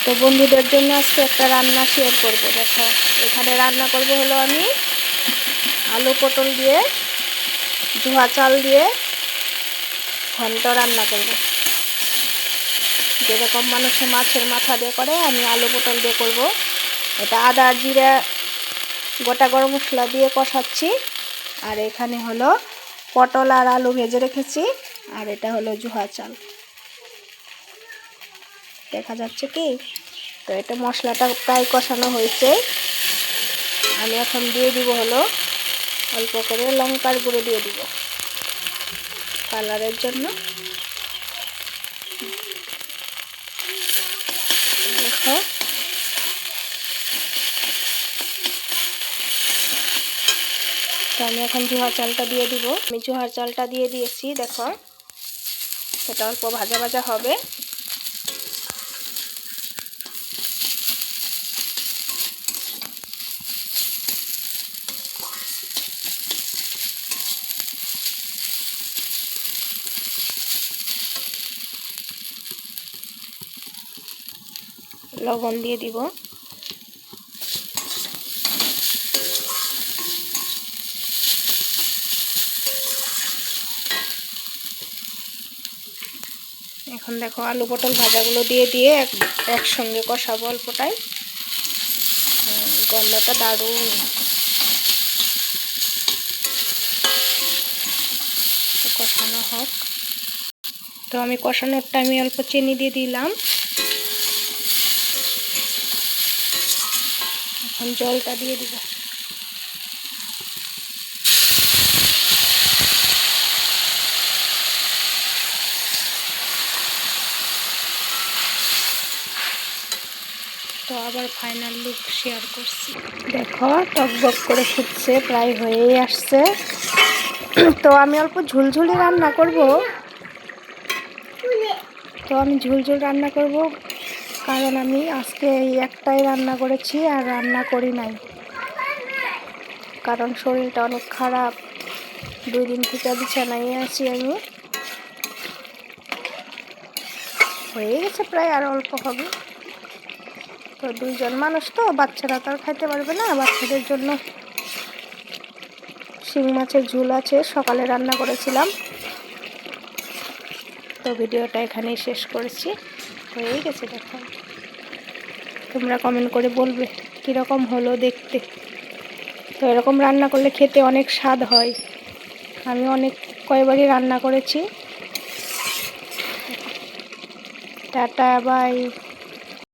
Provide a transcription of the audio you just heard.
তো বন্ধুদের জন্য আজকে একটা রান্না শেয়ার করব। দেখো এখানে রান্না করব হলো আমি আলু পটল দিয়ে ধোয়া চাল দিয়ে ঘন্ট রান্না করব। যেরকম মানুষে মাছের মাথা দিয়ে করে আমি আলু পটল দিয়ে করব। এটা আদা জিরা গোটা গরম মশলা দিয়ে কষাচ্ছি। আর এখানে হলো পটল আর আলু ভেজে রেখেছি। আর এটা হলো ধোয়া চাল, দেখা যাচ্ছে কি? তো এটা মশলাটা প্রায় কষানো হয়েছে। আমি এখন দিয়ে দিব হলো অল্প করে লঙ্কার গুঁড়ো দিয়ে দিব কালারের জন্য। দেখো তো আমি এখন জোয়ার চালটা দিয়ে দিব। আমি জোয়ার চালটা দিয়ে দিয়েছি। দেখো সেটা অল্প ভাজা ভাজা হবে। লবণ দিয়ে দিব। এখন দেখো আলু পটল ভাজাগুলো দিয়ে দিয়ে একসঙ্গে কষাবো অল্পটাই। গন্ধটা দারুণ। কষানো হোক। তো আমি কষানোর টাইমে অল্প চিনি দিয়ে দিলাম। এখন জলটা দিয়ে দিব। তো আবার ফাইনাল লুক শেয়ার করছি। দেখো টকবক করে ফুটছে, প্রায় হয়েই আসছে। তো আমি অল্প ঝুলঝুলি রান্না করব। কারণ আমি আজকে এই একটাই রান্না করেছি, আর রান্না করি নাই। কারণ শরীরটা অনেক খারাপ, 2 দিন থেকে বিছানায় আছি আমি। হয়ে গেছে প্রায়, আর অল্প হবে। তো 2 জন মানুষ, তো বাচ্চারা তো আর খাইতে পারবে না। বাচ্চাদের জন্য শিং মাছের ঝোল আছে, সকালে রান্না করেছিলাম। তো ভিডিওটা এখানেই শেষ করেছি। হয়ে গেছে। দেখো তোমরা কমেন্ট করে বলবে কীরকম হলো দেখতে। তো এরকম রান্না করলে খেতে অনেক স্বাদ হয়। আমি কয়েকবারই রান্না করেছি। Tata bye.